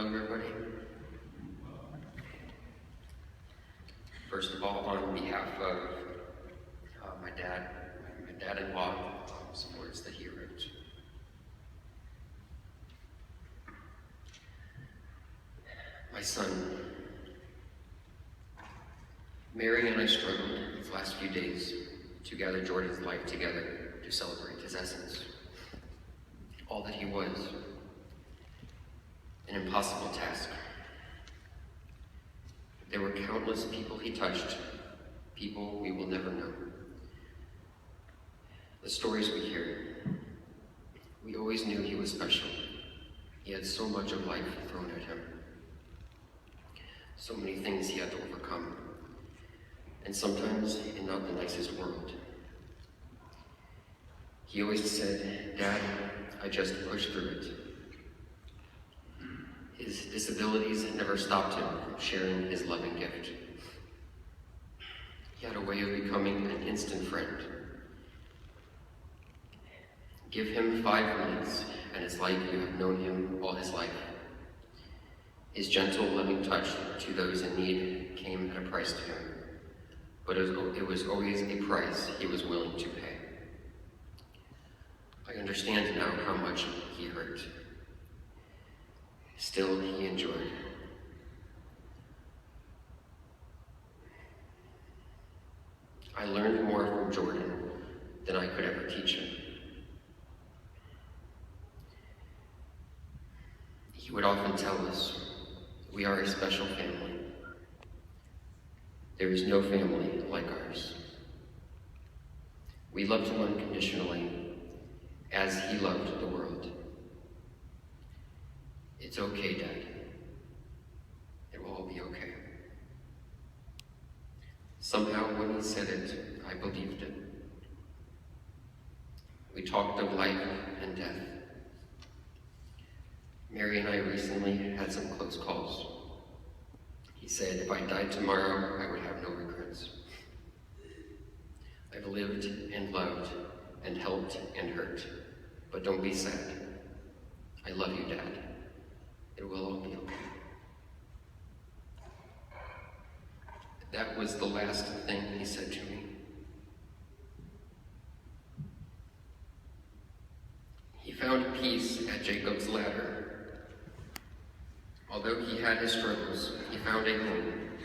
Hello, everybody. First of all, on behalf of my dad-in-law, some words that he wrote. My son, Mary and I struggled these last few days to gather Jordan's life together to celebrate his essence, all that he was. An impossible task. There were countless people he touched, people we will never know. The stories we hear, we always knew he was special. He had so much of life thrown at him. So many things he had to overcome, and sometimes in not the nicest world. He always said, "Dad, I just pushed through it." His disabilities never stopped him from sharing his loving gift. He had a way of becoming an instant friend. Give him 5 minutes, and it's like you have known him all his life. His gentle, loving touch to those in need came at a price to him, but it was always a price he was willing to pay. I understand now how much he hurt. Still, he enjoyed. I learned more from Jordan than I could ever teach him. He would often tell us, "We are a special family. There is no family like ours. We loved him unconditionally, as he loved the world. It's okay, Dad. It will all be okay." Somehow, when he said it, I believed it. We talked of life and death. Mary and I recently had some close calls. He said, "If I died tomorrow, I would have no regrets. I've lived and loved and helped and hurt, but don't be sad. I love you, Dad. It will all be okay." That was the last thing he said to me. He found peace at Jacob's ladder. Although he had his struggles, he found a home,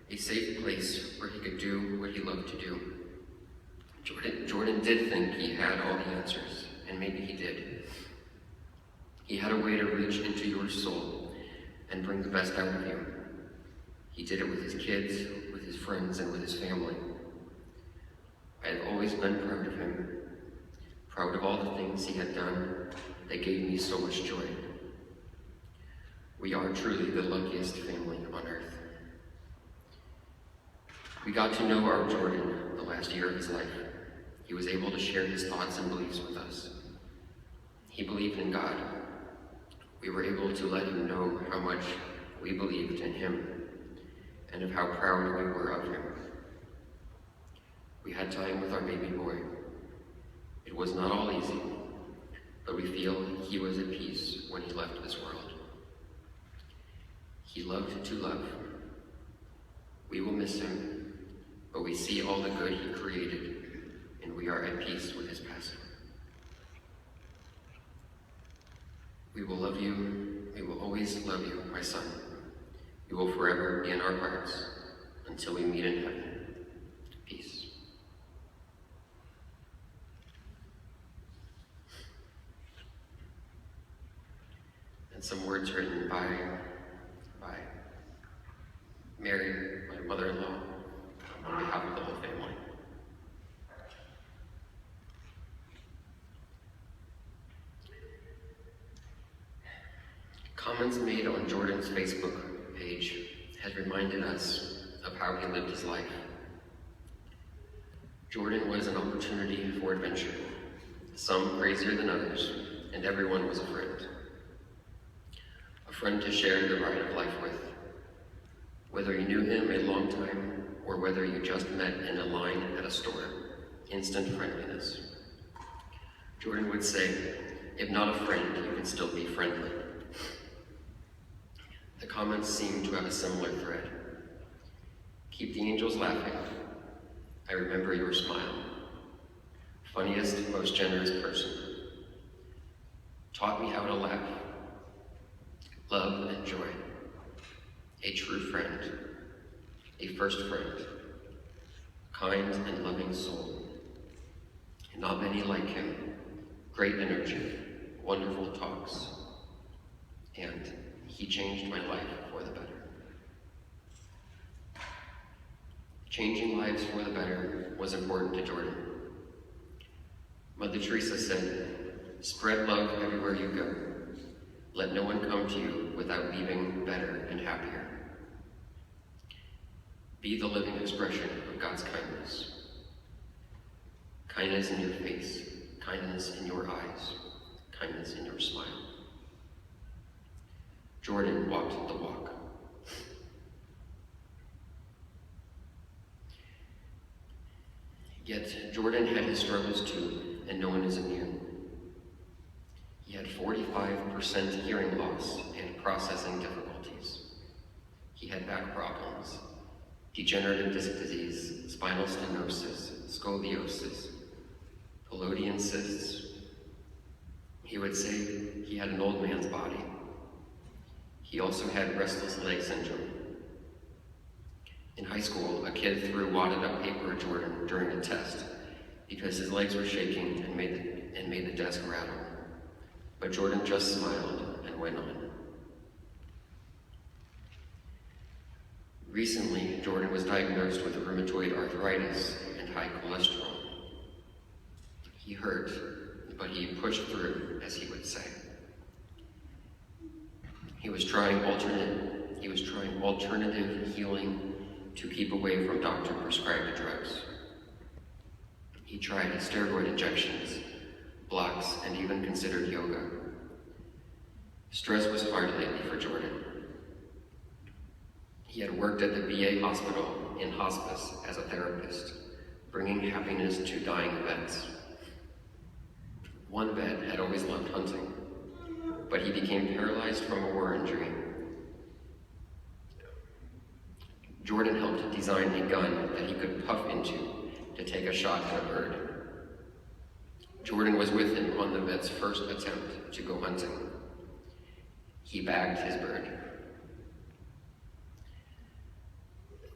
a safe place where he could do what he loved to do. Jordan did think he had all the answers, and maybe he did. He had a way to reach into your soul and bring the best out of you. He did it with his kids, with his friends, and with his family. I have always been proud of him, proud of all the things he had done that gave me so much joy. We are truly the luckiest family on earth. We got to know our Jordan the last year of his life. He was able to share his thoughts and beliefs with us. He believed in God. We were able to let him know how much we believed in him and of how proud we were of him. We had time with our baby boy. It was not all easy, but we feel he was at peace when he left this world. He loved to love. We will miss him, but we see all the good he created, and we are at peace with his passing. We will love you. We will always love you, my son. You will forever be in our hearts until we meet in heaven. Peace. And some words written by Mary, my mother-in-law, on behalf of the whole family. Comments made on Jordan's Facebook page has reminded us of how he lived his life. Jordan was an opportunity for adventure, some crazier than others, and everyone was a friend. A friend to share the ride of life with. Whether you knew him a long time or whether you just met in a line at a store, instant friendliness. Jordan would say, "If not a friend, you can still be friendly." The comments seem to have a similar thread. Keep the angels laughing. I remember your smile. Funniest, most generous person. Taught me how to laugh. Love and joy. A true friend. A first friend. Kind and loving soul. Not many like him. Great energy. Wonderful talks. And he changed my life for the better. Changing lives for the better was important to Jordan. Mother Teresa said, "Spread love everywhere you go. Let no one come to you without leaving better and happier." Be the living expression of God's kindness. Kindness in your face, kindness in your eyes, kindness in your smile. Jordan walked the walk. Yet Jordan had his struggles too, and no one is immune. He had 45% hearing loss and processing difficulties. He had back problems, degenerative disc disease, spinal stenosis, scoliosis, Palladian cysts. He would say he had an old man's body. He also had restless leg syndrome. In high school, a kid threw wadded up paper at Jordan during a test because his legs were shaking and made the desk rattle. But Jordan just smiled and went on. Recently, Jordan was diagnosed with rheumatoid arthritis and high cholesterol. He hurt, but he pushed through, as he would say. He was trying alternative healing to keep away from doctor-prescribed drugs. He tried steroid injections, blocks, and even considered yoga. Stress was hard lately for Jordan. He had worked at the VA hospital in hospice as a therapist, bringing happiness to dying vets. One vet had always loved hunting, but he became paralyzed from a war injury. Jordan helped design a gun that he could puff into to take a shot at a bird. Jordan was with him on the vet's first attempt to go hunting. He bagged his bird.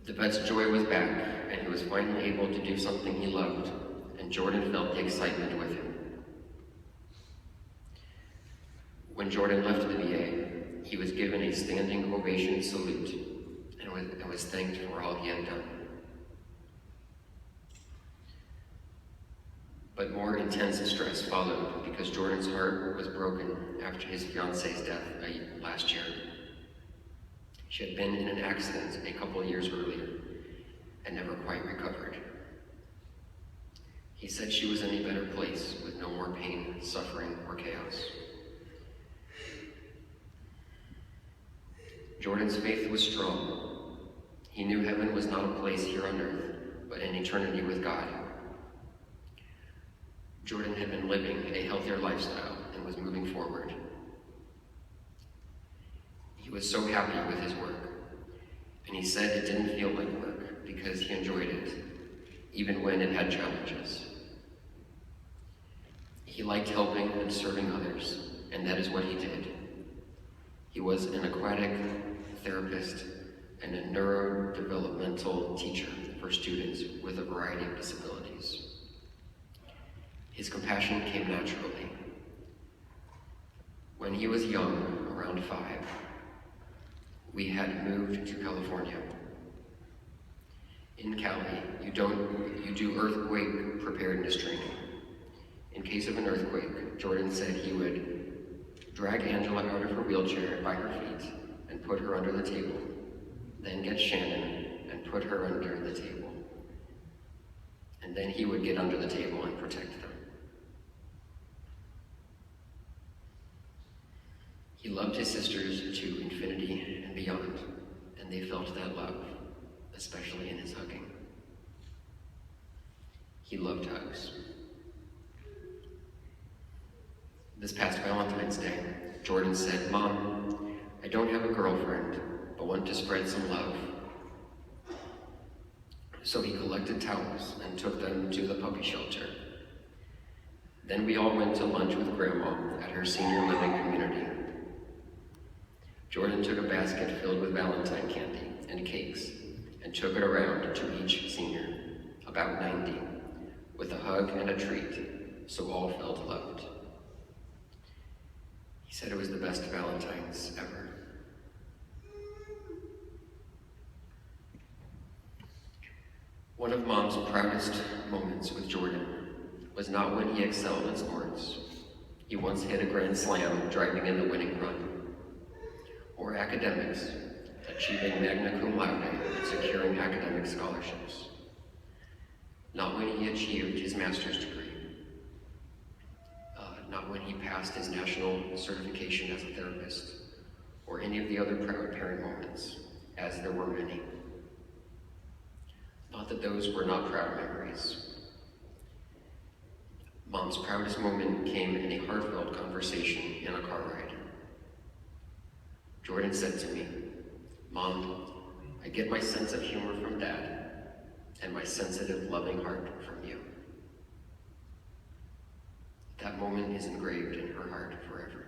The vet's joy was back, and he was finally able to do something he loved, and Jordan felt the excitement with him. When Jordan left the VA, he was given a standing ovation salute and was thanked for all he had done. But more intense stress followed because Jordan's heart was broken after his fiance's death last year. She had been in an accident a couple of years earlier and never quite recovered. He said she was in a better place with no more pain, suffering, or chaos. Jordan's faith was strong. He knew heaven was not a place here on earth, but an eternity with God. Jordan had been living a healthier lifestyle and was moving forward. He was so happy with his work, and he said it didn't feel like work because he enjoyed it, even when it had challenges. He liked helping and serving others, and that is what he did. He was an aquatic therapist and a neurodevelopmental teacher for students with a variety of disabilities. His compassion came naturally. When he was young, around 5, we had moved to California. In Cali, you do earthquake preparedness training. In case of an earthquake, Jordan said he would drag Angela out of her wheelchair by her feet and put her under the table, then get Shannon and put her under the table. And then he would get under the table and protect them. He loved his sisters to infinity and beyond, and they felt that love, especially in his hugging. He loved hugs. This past Valentine's Day, Jordan said, "Mom, I don't have a girlfriend, but want to spread some love. So he collected towels and took them to the puppy shelter. Then we all went to lunch with Grandma at her senior living community. Jordan took a basket filled with Valentine candy and cakes and took it around to each senior, about 90, with a hug and a treat, so all felt loved. He said it was the best Valentine's ever. One of Mom's proudest moments with Jordan was not when he excelled in sports. He once hit a grand slam driving in the winning run. Or academics, achieving magna cum laude and securing academic scholarships. Not when he achieved his master's degree. Not when he passed his national certification as a therapist, or any of the other proud parent moments, as there were many. Not that those were not proud memories. Mom's proudest moment came in a heartfelt conversation in a car ride. Jordan said to me, "Mom, I get my sense of humor from Dad, and my sensitive, loving heart from you." That moment is engraved in her heart forever.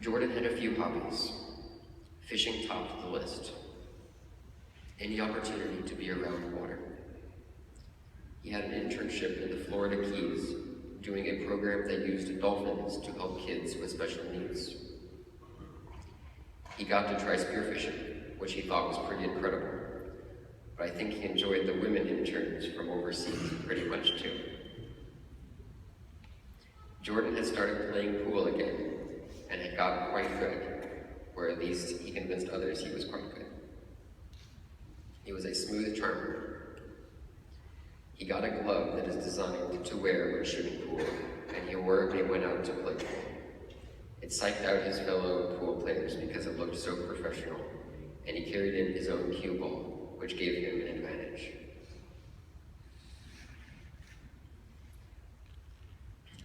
Jordan had a few hobbies. Fishing topped the list. Any opportunity to be around water. He had an internship in the Florida Keys, doing a program that used dolphins to help kids with special needs. He got to try spearfishing, which he thought was pretty incredible, but I think he enjoyed the women interns from overseas pretty much too. Jordan had started playing pool again and had gotten quite good, or at least he convinced others he was quite good. He was a smooth charmer. He got a glove that is designed to wear when shooting pool, and he wore it when he went out to play pool. It psyched out his fellow pool players because it looked so professional, and he carried in his own cue ball, which gave him an advantage.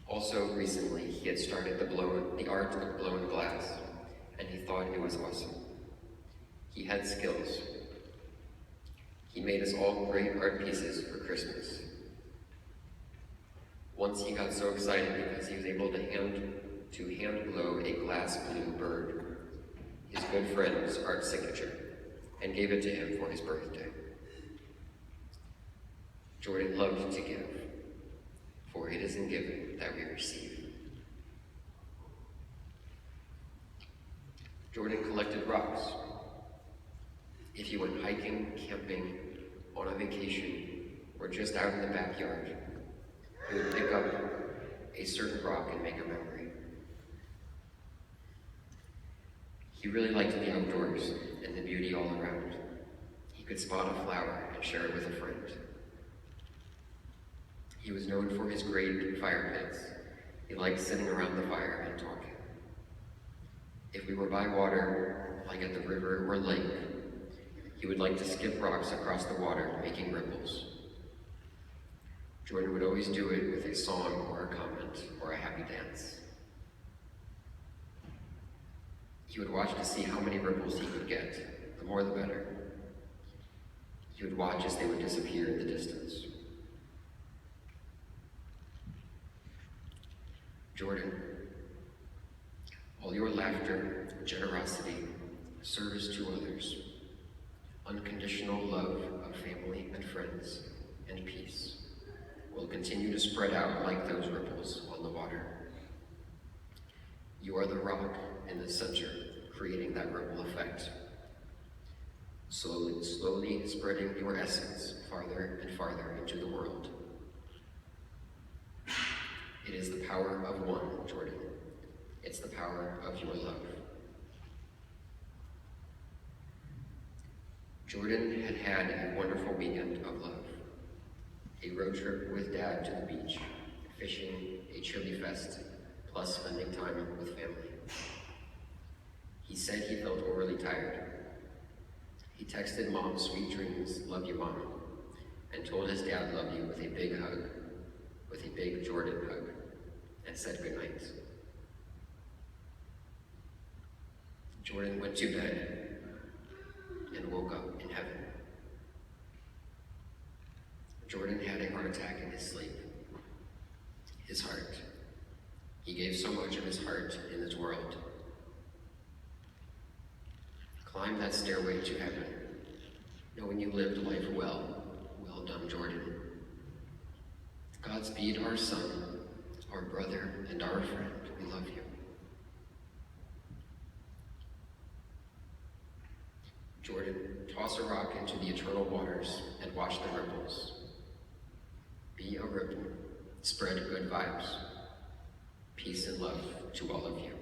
Also, recently, he had started the art of blown glass, and he thought it was awesome. He had skills. He made us all great art pieces for Christmas. Once he got so excited because he was able to hand blow a glass blue bird, his good friend's art signature, and gave it to him for his birthday. Jordan loved to give, for it is in giving that we receive. Jordan collected rocks. If he went hiking, camping, on a vacation, or just out in the backyard, he would pick up a certain rock and make a memory. He really liked the outdoors and the beauty all around. He could spot a flower and share it with a friend. He was known for his great fire pits. He liked sitting around the fire and talking. If we were by water, like at the river or lake, he would like to skip rocks across the water, making ripples. Jordan would always do it with a song or a comment or a happy dance. He would watch to see how many ripples he could get, the more the better. He would watch as they would disappear in the distance. Jordan, all your laughter, generosity, service to others, unconditional love of family and friends, and peace will continue to spread out like those ripples on the water. You are the rock in the center, creating that ripple effect. Slowly spreading your essence farther and farther into the world. It is the power of one, Jordan. It's the power of your love. Jordan had had a wonderful weekend of love. A road trip with Dad to the beach, fishing, a chili fest, plus spending time with family. He said he felt overly tired. He texted Mom, "Sweet dreams, love you, Mom," and told his dad love you with a big hug, with a big Jordan hug, and said goodnight. Jordan went to bed and woke up in heaven. Jordan had a heart attack in his sleep. His heart. He gave so much of his heart in this world. Climb that stairway to heaven, knowing you lived life well. Well done, Jordan. Godspeed, our son, our brother, and our friend. We love you. Jordan, toss a rock into the eternal waters and watch the ripples. Be a ripple. Spread good vibes. Peace and love to all of you.